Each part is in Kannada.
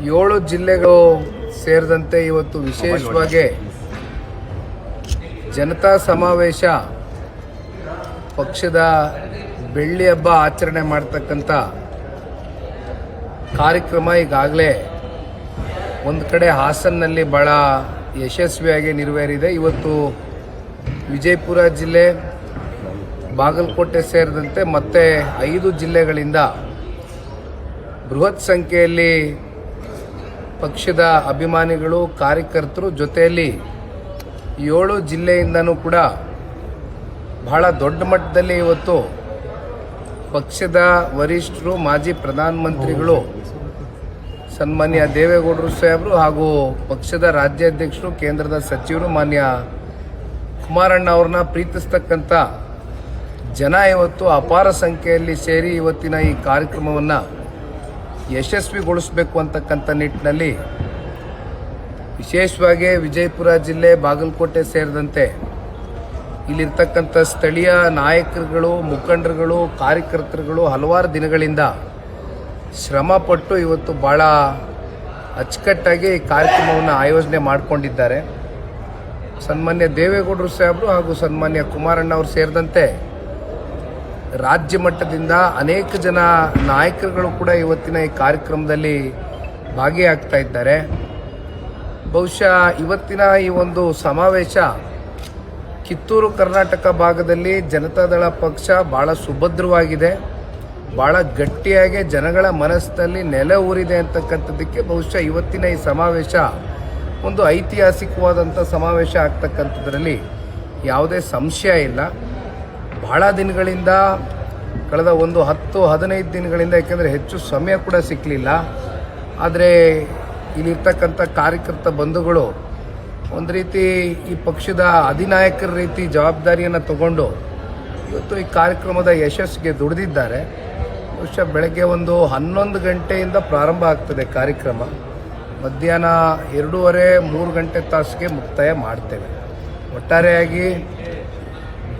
7 ಜಿಲ್ಲೆಗಳು ಸೇರಿದಂತೆ ಇವತ್ತು ವಿಶೇಷವಾಗಿ ಜನತಾ ಸಮಾವೇಶ ಪಕ್ಷದ ಬೆಳ್ಳಿ ಹಬ್ಬ ಆಚರಣೆ ಮಾಡತಕ್ಕಂಥ ಕಾರ್ಯಕ್ರಮ ಈಗಾಗಲೇ ಒಂದು ಕಡೆ ಹಾಸನ್ನಲ್ಲಿ ಬಹಳ ಯಶಸ್ವಿಯಾಗಿ ನೆರವೇರಿದೆ. ಇವತ್ತು ವಿಜಯಪುರ ಜಿಲ್ಲೆ, ಬಾಗಲಕೋಟೆ ಸೇರಿದಂತೆ ಮತ್ತೆ 5 ಜಿಲ್ಲೆಗಳಿಂದ ಬೃಹತ್ ಸಂಖ್ಯೆಯಲ್ಲಿ ಪಕ್ಷದ ಅಭಿಮಾನಿಗಳು, ಕಾರ್ಯಕರ್ತರು, ಜೊತೆಯಲ್ಲಿ 7 ಜಿಲ್ಲೆಯಿಂದನೂ ಕೂಡ ಬಹಳ ದೊಡ್ಡ ಮಟ್ಟದಲ್ಲಿ ಇವತ್ತು ಪಕ್ಷದ ವರಿಷ್ಠರು, ಮಾಜಿ ಪ್ರಧಾನಮಂತ್ರಿಗಳು ಸನ್ಮಾನ್ಯ ದೇವೇಗೌಡರು ಸಾಹೇಬರು ಹಾಗೂ ಪಕ್ಷದ ರಾಜ್ಯಾಧ್ಯಕ್ಷರು, ಕೇಂದ್ರದ ಸಚಿವರು ಮಾನ್ಯ ಕುಮಾರಣ್ಣ ಅವ್ರನ್ನ ಪ್ರೀತಿಸ್ತಕ್ಕಂಥ ಜನ ಇವತ್ತು ಅಪಾರ ಸಂಖ್ಯೆಯಲ್ಲಿ ಸೇರಿ ಇವತ್ತಿನ ಈ ಕಾರ್ಯಕ್ರಮವನ್ನು ಯಶಸ್ವಿಗೊಳಿಸಬೇಕು ಅಂತಕ್ಕಂಥ ನಿಟ್ಟಿನಲ್ಲಿ ವಿಶೇಷವಾಗಿ ವಿಜಯಪುರ ಜಿಲ್ಲೆ, ಬಾಗಲಕೋಟೆ ಸೇರಿದಂತೆ ಇಲ್ಲಿರ್ತಕ್ಕಂಥ ಸ್ಥಳೀಯ ನಾಯಕರುಗಳು, ಮುಖಂಡರುಗಳು, ಕಾರ್ಯಕರ್ತರುಗಳು ಹಲವಾರು ದಿನಗಳಿಂದ ಶ್ರಮಪಟ್ಟು ಇವತ್ತು ಭಾಳ ಅಚ್ಚುಕಟ್ಟಾಗಿ ಈ ಕಾರ್ಯಕ್ರಮವನ್ನು ಆಯೋಜನೆ ಮಾಡಿಕೊಂಡಿದ್ದಾರೆ. ಸನ್ಮಾನ್ಯ ದೇವೇಗೌಡರು ಸಾಹೇಬರು ಹಾಗೂ ಸನ್ಮಾನ್ಯ ಕುಮಾರಣ್ಣ ಅವರು ಸೇರಿದಂತೆ ರಾಜ್ಯ ಮಟ್ಟದಿಂದ ಅನೇಕ ಜನ ನಾಯಕರುಗಳು ಕೂಡ ಇವತ್ತಿನ ಈ ಕಾರ್ಯಕ್ರಮದಲ್ಲಿ ಭಾಗಿಯಾಗ್ತಾ ಇದ್ದಾರೆ. ಬಹುಶಃ ಇವತ್ತಿನ ಈ ಒಂದು ಸಮಾವೇಶ ಕಿತ್ತೂರು ಕರ್ನಾಟಕ ಭಾಗದಲ್ಲಿ ಜನತಾದಳ ಪಕ್ಷ ಭಾಳ ಸುಭದ್ರವಾಗಿದೆ, ಭಾಳ ಗಟ್ಟಿಯಾಗಿ ಜನಗಳ ಮನಸ್ಸಿನಲ್ಲಿ ನೆಲೆ ಊರಿದೆ ಅಂತಕ್ಕಂಥದ್ದಕ್ಕೆ ಬಹುಶಃ ಇವತ್ತಿನ ಈ ಸಮಾವೇಶ ಒಂದು ಐತಿಹಾಸಿಕವಾದಂಥ ಸಮಾವೇಶ ಆಗ್ತಕ್ಕಂಥದ್ರಲ್ಲಿ ಯಾವುದೇ ಸಂಶಯ ಇಲ್ಲ. ಬಹಳ ದಿನಗಳಿಂದ, ಕಳೆದ ಒಂದು 10-15 ದಿನಗಳಿಂದ, ಯಾಕೆಂದರೆ ಹೆಚ್ಚು ಸಮಯ ಕೂಡ ಸಿಕ್ಕಲಿಲ್ಲ, ಆದರೆ ಇಲ್ಲಿರ್ತಕ್ಕಂಥ ಕಾರ್ಯಕರ್ತ ಬಂಧುಗಳು ಒಂದು ರೀತಿ ಈ ಪಕ್ಷದ ಅಧಿನಾಯಕರ ರೀತಿ ಜವಾಬ್ದಾರಿಯನ್ನು ತಗೊಂಡು ಇವತ್ತು ಈ ಕಾರ್ಯಕ್ರಮದ ಯಶಸ್ಸಿಗೆ ದುಡಿದಿದ್ದಾರೆ. ಬಹುಶಃ ಬೆಳಗ್ಗೆ ಒಂದು 11 ಗಂಟೆಯಿಂದ ಪ್ರಾರಂಭ ಆಗ್ತದೆ ಕಾರ್ಯಕ್ರಮ, ಮಧ್ಯಾಹ್ನ 2:30-3 ಗಂಟೆ ತಾಸಿಗೆ ಮುಕ್ತಾಯ ಮಾಡ್ತೇವೆ. ಒಟ್ಟಾರೆಯಾಗಿ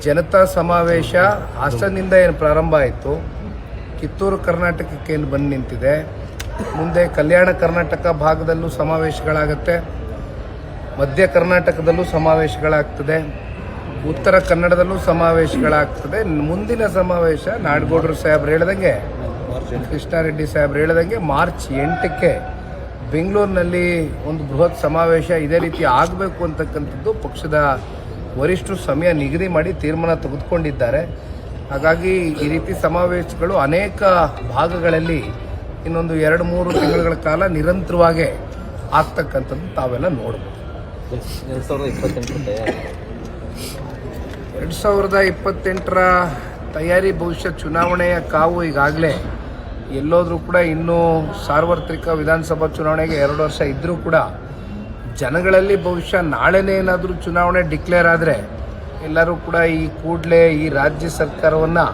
ಜನತಾ ಸಮಾವೇಶ ಹಾಸನ್ನಿಂದ ಏನು ಪ್ರಾರಂಭ ಆಯಿತು, ಕಿತ್ತೂರು ಕರ್ನಾಟಕಕ್ಕೆ ಏನು ಬಂದು ನಿಂತಿದೆ, ಮುಂದೆ ಕಲ್ಯಾಣ ಕರ್ನಾಟಕ ಭಾಗದಲ್ಲೂ ಸಮಾವೇಶಗಳಾಗುತ್ತೆ, ಮಧ್ಯ ಕರ್ನಾಟಕದಲ್ಲೂ ಸಮಾವೇಶಗಳಾಗ್ತದೆ, ಉತ್ತರ ಕನ್ನಡದಲ್ಲೂ ಸಮಾವೇಶಗಳಾಗ್ತದೆ. ಮುಂದಿನ ಸಮಾವೇಶ ನಾಡಗೌಡರು ಸಾಹೇಬ್ರು ಹೇಳ್ದಂಗೆ, ಕೃಷ್ಣಾರೆಡ್ಡಿ ಸಾಹೇಬ್ರು ಹೇಳ್ದಂಗೆ ಮಾರ್ಚ್ 8ಕ್ಕೆ ಬೆಂಗಳೂರಿನಲ್ಲಿ ಒಂದು ಬೃಹತ್ ಸಮಾವೇಶ ಇದೇ ರೀತಿ ಆಗಬೇಕು ಅಂತಕ್ಕಂಥದ್ದು ಪಕ್ಷದ ವರಿಷ್ಠರು ಸಮಯ ನಿಗದಿ ಮಾಡಿ ತೀರ್ಮಾನ ತೆಗೆದುಕೊಂಡಿದ್ದಾರೆ. ಹಾಗಾಗಿ ಈ ರೀತಿ ಸಮಾವೇಶಗಳು ಅನೇಕ ಭಾಗಗಳಲ್ಲಿ ಇನ್ನೊಂದು 2-3 ತಿಂಗಳ ಕಾಲ ನಿರಂತರವಾಗಿ ಆಗ್ತಕ್ಕಂಥದ್ದು ತಾವೆಲ್ಲ ನೋಡ್ಬೋದು. 2028ರ ತಯಾರಿ ಬಹುಶಃ ಚುನಾವಣೆಯ ಕಾವು ಈಗಾಗಲೇ ಎಲ್ಲೋದ್ರೂ ಕೂಡ ಇನ್ನೂ ಸಾರ್ವತ್ರಿಕ ವಿಧಾನಸಭಾ ಚುನಾವಣೆಗೆ 2 ವರ್ಷ ಇದ್ದರೂ ಕೂಡ ಜನಗಳಲ್ಲಿ ಬಹುಶಃ ನಾಳೆನೇ ಏನಾದರೂ ಚುನಾವಣೆ ಡಿಕ್ಲೇರ್ ಆದರೆ ಎಲ್ಲರೂ ಕೂಡ ಈ ಕೂಡಲೇ ಈ ರಾಜ್ಯ ಸರ್ಕಾರವನ್ನು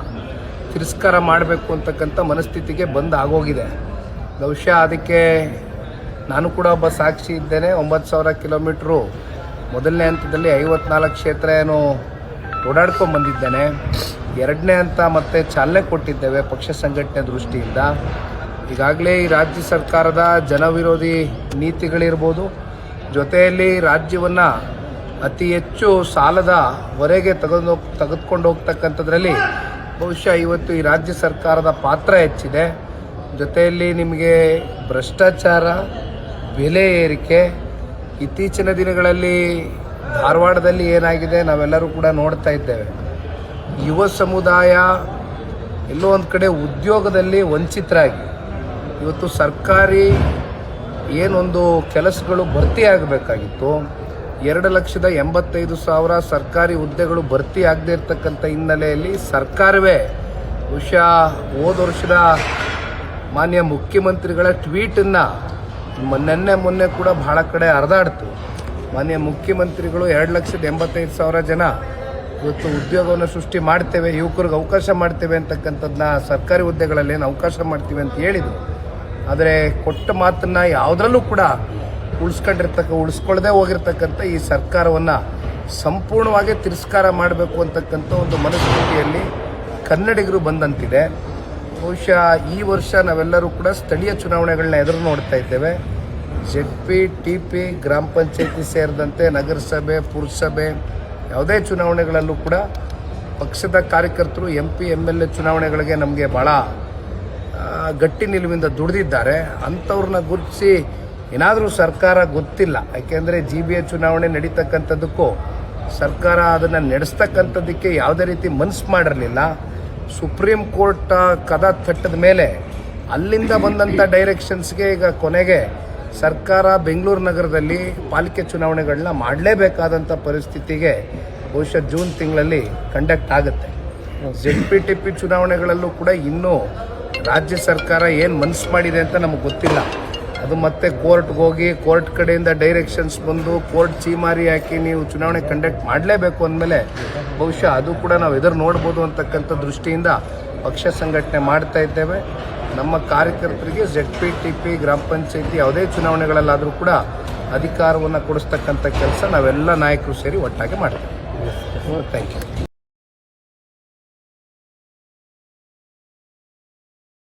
ತಿರಸ್ಕಾರ ಮಾಡಬೇಕು ಅಂತಕ್ಕಂಥ ಮನಸ್ಥಿತಿಗೆ ಆಗೋಗಿದೆ. ಬಹುಶಃ ಅದಕ್ಕೆ ನಾನು ಕೂಡ ಒಬ್ಬ ಸಾಕ್ಷಿ ಇದ್ದೇನೆ. 9,000 ಕಿಲೋಮೀಟ್ರು ಮೊದಲನೇ ಹಂತದಲ್ಲಿ 54 ಕ್ಷೇತ್ರ ಏನು ಓಡಾಡ್ಕೊಂಡು ಬಂದಿದ್ದೇನೆ. 2ನೇ ಹಂತ ಮತ್ತೆ ಚಾಲನೆ ಕೊಟ್ಟಿದ್ದೇವೆ ಪಕ್ಷ ಸಂಘಟನೆ ದೃಷ್ಟಿಯಿಂದ. ಈಗಾಗಲೇ ಈ ರಾಜ್ಯ ಸರ್ಕಾರದ ಜನವಿರೋಧಿ ನೀತಿಗಳಿರ್ಬೋದು, ಜೊತೆಯಲ್ಲಿ ರಾಜ್ಯವನ್ನು ಅತಿ ಹೆಚ್ಚು ಸಾಲದ ಹೊರೆಗೆ ತೆಗೆದುಕೊಂಡು ಹೋಗ್ತಕ್ಕಂಥದ್ರಲ್ಲಿ ಬಹುಶಃ ಇವತ್ತು ಈ ರಾಜ್ಯ ಸರ್ಕಾರದ ಪಾತ್ರ ಹೆಚ್ಚಿದೆ. ಜೊತೆಯಲ್ಲಿ ನಿಮಗೆ ಭ್ರಷ್ಟಾಚಾರ, ಬೆಲೆ ಏರಿಕೆ, ಇತ್ತೀಚಿನ ದಿನಗಳಲ್ಲಿ ಧಾರವಾಡದಲ್ಲಿ ಏನಾಗಿದೆ ನಾವೆಲ್ಲರೂ ಕೂಡ ನೋಡ್ತಾ ಇದ್ದೇವೆ. ಯುವ ಸಮುದಾಯ ಎಲ್ಲೋ ಒಂದು ಕಡೆ ಉದ್ಯೋಗದಲ್ಲಿ ವಂಚಿತರಾಗಿ ಇವತ್ತು ಸರ್ಕಾರಿ ಏನೊಂದು ಕೆಲಸಗಳು ಭರ್ತಿ ಆಗಬೇಕಾಗಿತ್ತು, 2,85,000 ಸರ್ಕಾರಿ ಹುದ್ದೆಗಳು ಭರ್ತಿ ಆಗದೇ ಇರತಕ್ಕಂಥ ಹಿನ್ನೆಲೆಯಲ್ಲಿ ಸರ್ಕಾರವೇ ಬಹುಶಃ ಹೋದ ವರ್ಷದ ಮಾನ್ಯ ಮುಖ್ಯಮಂತ್ರಿಗಳ ಟ್ವೀಟನ್ನು ಮೊನ್ನೆ ಕೂಡ ಬಹಳ ಕಡೆ ಹರಿದಾಡ್ತು. ಮಾನ್ಯ ಮುಖ್ಯಮಂತ್ರಿಗಳು 2,85,000 ಜನ ಇವತ್ತು ಉದ್ಯೋಗವನ್ನು ಸೃಷ್ಟಿ ಮಾಡ್ತೇವೆ, ಯುವಕರಿಗೆ ಅವಕಾಶ ಮಾಡ್ತೇವೆ ಅಂತಕ್ಕಂಥದ್ದನ್ನ ಸರ್ಕಾರಿ ಹುದ್ದೆಗಳಲ್ಲಿ ಏನು ಅವಕಾಶ ಮಾಡ್ತೀವಿ ಅಂತ ಹೇಳಿದರು. ಆದರೆ ಕೊಟ್ಟ ಮಾತನ್ನು ಯಾವುದರಲ್ಲೂ ಕೂಡ ಉಳಿಸ್ಕೊಳ್ಳದೆ ಹೋಗಿರ್ತಕ್ಕಂಥ ಈ ಸರ್ಕಾರವನ್ನು ಸಂಪೂರ್ಣವಾಗಿ ತಿರಸ್ಕಾರ ಮಾಡಬೇಕು ಅಂತಕ್ಕಂಥ ಒಂದು ಮನಸ್ಥಿತಿಯಲ್ಲಿ ಕನ್ನಡಿಗರು ಬಂದಂತಿದೆ. ಬಹುಶಃ ಈ ವರ್ಷ ನಾವೆಲ್ಲರೂ ಕೂಡ ಸ್ಥಳೀಯ ಚುನಾವಣೆಗಳನ್ನ ಎದುರು ನೋಡ್ತಾ ಇದ್ದೇವೆ. ZP TP ಗ್ರಾಮ ಪಂಚಾಯತಿ ಸೇರಿದಂತೆ ನಗರಸಭೆ ಪುರಸಭೆ ಯಾವುದೇ ಚುನಾವಣೆಗಳಲ್ಲೂ ಕೂಡ ಪಕ್ಷದ ಕಾರ್ಯಕರ್ತರು MP MLA ಚುನಾವಣೆಗಳಿಗೆ ನಮಗೆ ಭಾಳ ಗಟ್ಟಿ ನಿಲುವಿಂದ ದುಡಿದಿದ್ದಾರೆ. ಅಂಥವ್ರನ್ನ ಗುರುತಿಸಿ ಏನಾದರೂ ಸರ್ಕಾರ ಗೊತ್ತಿಲ್ಲ, ಯಾಕೆಂದರೆ GBA ಚುನಾವಣೆ ನಡೀತಕ್ಕಂಥದ್ದಕ್ಕೂ ಸರ್ಕಾರ ಅದನ್ನು ನಡೆಸ್ತಕ್ಕಂಥದ್ದಕ್ಕೆ ಯಾವುದೇ ರೀತಿ ಮನಸ್ಸು ಮಾಡಿರಲಿಲ್ಲ. ಸುಪ್ರೀಂ ಕೋರ್ಟ್ ಕದ ತಟ್ಟದ ಮೇಲೆ ಅಲ್ಲಿಂದ ಬಂದಂಥ ಡೈರೆಕ್ಷನ್ಸ್ಗೆ ಈಗ ಕೊನೆಗೆ ಸರ್ಕಾರ ಬೆಂಗಳೂರು ನಗರದಲ್ಲಿ ಪಾಲಿಕೆ ಚುನಾವಣೆಗಳನ್ನ ಮಾಡಲೇಬೇಕಾದಂಥ ಪರಿಸ್ಥಿತಿಗೆ ಬಹುಶಃ ಜೂನ್ ತಿಂಗಳಲ್ಲಿ ಕಂಡಕ್ಟ್ ಆಗುತ್ತೆ. ZP TP ಚುನಾವಣೆಗಳಲ್ಲೂ ಕೂಡ ಇನ್ನೂ ರಾಜ್ಯ ಸರ್ಕಾರ ಏನು ಮನಸ್ಸು ಮಾಡಿದೆ ಅಂತ ನಮಗೆ ಗೊತ್ತಿಲ್ಲ. ಅದು ಮತ್ತೆ ಕೋರ್ಟ್ಗೆ ಹೋಗಿ ಕೋರ್ಟ್ ಕಡೆಯಿಂದ ಡೈರೆಕ್ಷನ್ಸ್ ಬಂದು ಕೋರ್ಟ್ ಚೀಮಾರಿ ಹಾಕಿ ನೀವು ಚುನಾವಣೆ ಕಂಡಕ್ಟ್ ಮಾಡಲೇಬೇಕು ಅಂದಮೇಲೆ ಬಹುಶಃ ಅದು ಕೂಡ ನಾವು ಎದುರು ನೋಡ್ಬೋದು ಅಂತಕ್ಕಂಥ ದೃಷ್ಟಿಯಿಂದ ಪಕ್ಷ ಸಂಘಟನೆ ಮಾಡ್ತಾ ಇದ್ದೇವೆ. ನಮ್ಮ ಕಾರ್ಯಕರ್ತರಿಗೆ ZP TP ಗ್ರಾಮ ಪಂಚಾಯತಿ ಯಾವುದೇ ಚುನಾವಣೆಗಳಲ್ಲಾದರೂ ಕೂಡ ಅಧಿಕಾರವನ್ನು ಕೊಡಿಸ್ತಕ್ಕಂಥ ಕೆಲಸ ನಾವೆಲ್ಲ ನಾಯಕರು ಸೇರಿ ಒಟ್ಟಾಗಿ ಮಾಡ್ತೇವೆ. Thank you.